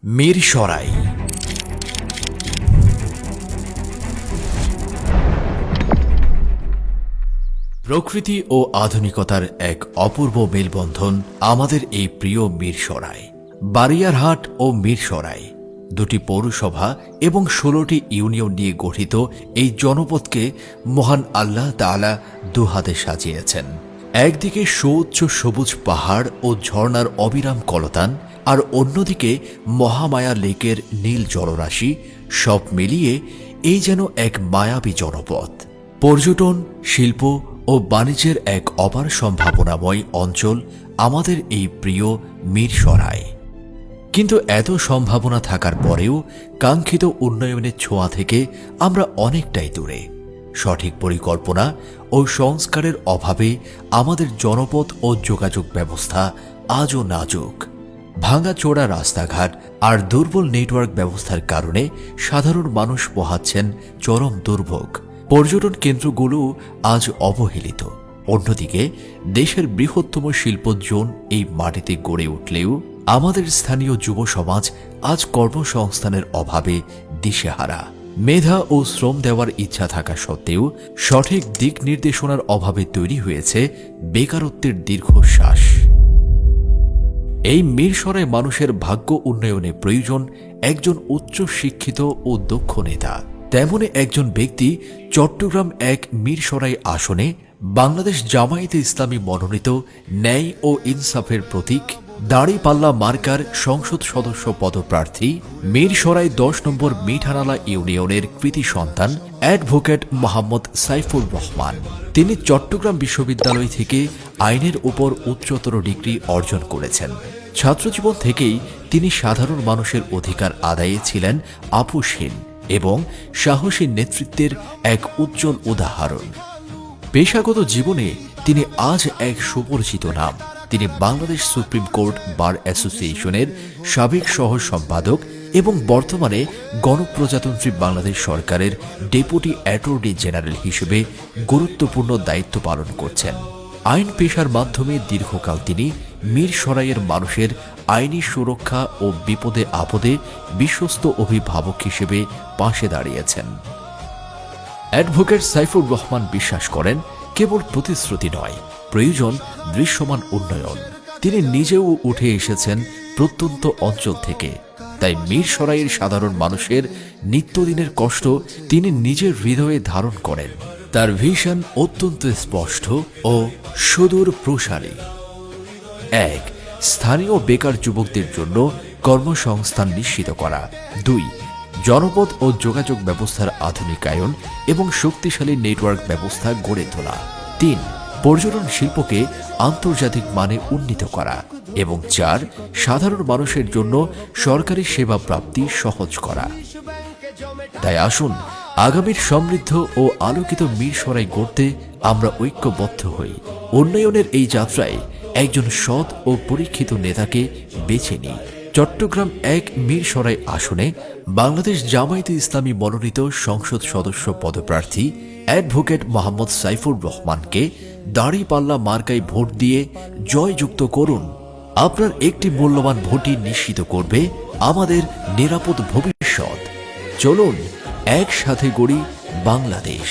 মিরসরাই। প্রকৃতি ও আধুনিকতার এক অপূর্ব মেলবন্ধন আমাদের এই প্রিয় মিরসরাই। বারিয়ারহাট ও মিরসরাই দুটি পৌরসভা এবং 16টি ইউনিয়ন নিয়ে গঠিত এই জনপদকে মহান আল্লাহ তাআলা দুহাতে সাজিয়েছেন। একদিকে সুউচ্চ সবুজ পাহাড় ও ঝর্ণার অবিরাম কলতান, আর অন্যদিকে মহামায়া লেকের নীল জলরাশি। সব মিলিয়ে এই যেন এক মায়াবী জনপদ। পর্যটন, শিল্প ও বাণিজ্যের এক অপার সম্ভাবনাময় অঞ্চল আমাদের এই প্রিয় মিরসরাই। কিন্তু এত সম্ভাবনা থাকার পরেও কাঙ্ক্ষিত উন্নয়নের ছোঁয়া থেকে আমরা অনেকটাই দূরে। সঠিক পরিকল্পনা ও সংস্কারের অভাবে আমাদের জনপদ ও যোগাযোগ ব্যবস্থা আজও নাজুক। ভাঙাচোরা রাস্তাঘাট আর দুর্বল নেটওয়ার্ক ব্যবস্থার কারণে সাধারণ মানুষ পোহাচ্ছেন চরম দুর্ভোগ। পর্যটন কেন্দ্রগুলো আজ অবহেলিত। অন্যদিকে দেশের বৃহত্তম শিল্প জোন এই মাটিতে গড়ে উঠলেও আমাদের স্থানীয় যুব সমাজ আজ কর্মসংস্থানের অভাবে দিশেহারা। মেধা ও শ্রম দেওয়ার ইচ্ছা থাকা সত্ত্বেও সঠিক দিক নির্দেশনার অভাবে তৈরি হয়েছে বেকারত্বের দীর্ঘশ্বাস। এই মিরসরাই মানুষের ভাগ্য উন্নয়নে প্রয়োজন একজন উচ্চ শিক্ষিত ও দক্ষ নেতা। তেমনি একজন ব্যক্তি চট্টগ্রাম 1 মিরসরাই আসনে বাংলাদেশ জামায়াতে ইসলামী মনোনীত ন্যায় ও ইনসাফের প্রতীক দাঁড়িপাল্লা মার্কার সংসদ সদস্য পদপ্রার্থী মিরসরাই 10 নম্বর মিঠানালা ইউনিয়নের কৃতি সন্তান অ্যাডভোকেট মোহাম্মদ সাইফুর রহমান। তিনি চট্টগ্রাম বিশ্ববিদ্যালয় থেকে আইনের উপর উচ্চতর ডিগ্রি অর্জন করেছেন। ছাত্রজীবন থেকেই তিনি সাধারণ মানুষের অধিকার আদায়ে ছিলেন আপোষহীন এবং সাহসী নেতৃত্বের এক উজ্জ্বল উদাহরণ। পেশাগত জীবনে তিনি আজ এক সুপরিচিত নাম। তিনি বাংলাদেশ সুপ্রিম কোর্ট বার অ্যাসোসিয়েশনের সাবেক সহ সম্পাদক এবং বর্তমানে গণপ্রজাতন্ত্রী বাংলাদেশ সরকারের ডেপুটি অ্যাটর্নি জেনারেল হিসেবে গুরুত্বপূর্ণ দায়িত্ব পালন করছেন। আইন পেশার মাধ্যমে দীর্ঘকাল তিনি মিরসরাইয়ের মানুষের আইনি সুরক্ষা ও বিপদে আপদে বিশ্বস্ত অভিভাবক হিসেবে পাশে দাঁড়িয়েছেন। অ্যাডভোকেট সাইফুর রহমান বিশ্বাস করেন, কেবল প্রতিশ্রুতি নয়, প্রয়োজন দৃশ্যমান উন্নয়ন। তিনি নিজেও উঠে এসেছেন প্রত্যন্ত অঞ্চল থেকে, তাই মিরসরাইয়ের সাধারণ মানুষের নিত্যদিনের কষ্ট তিনি নিজের হৃদয়ে ধারণ করেন। তার ভিশন অত্যন্ত স্পষ্ট ও সুদূর প্রসারী। 1. স্থানীয় বেকার যুবকদের জন্য কর্মসংস্থান নিশ্চিত করা। 2. জনপদ ও যোগাযোগ ব্যবস্থার আধুনিকায়ন এবং শক্তিশালী নেটওয়ার্ক ব্যবস্থা গড়ে তোলা। 3. পর্যটন শিল্পকে আন্তর্জাতিক মানে উন্নীত করা। এবং 4. সাধারণ মানুষের জন্য সরকারি সেবা প্রাপ্তি সহজ করা। তাই আসুন আগামীর সমৃদ্ধ ও আলোকিত মিরসরাই গড়তে আমরা ঐক্যবদ্ধ হই। উন্নয়নের এই যাত্রায় একজন সৎ ও পরীক্ষিত নেতাকে বেছে নিই। চট্টগ্রাম 1 মিরসরাই আসনে বাংলাদেশ জামায়াতে ইসলামী মনোনীত সংসদ সদস্য পদপ্রার্থী অ্যাডভোকেট মোহাম্মদ সাইফুর রহমানকে দাঁড়িপাল্লা মার্কায় ভোট দিয়ে জয়যুক্ত করুন। আপনার একটি মূল্যবান ভোটই নিশ্চিত করবে আমাদের নিরাপদ ভবিষ্যৎ। চলুন একসাথে গড়ি বাংলাদেশ।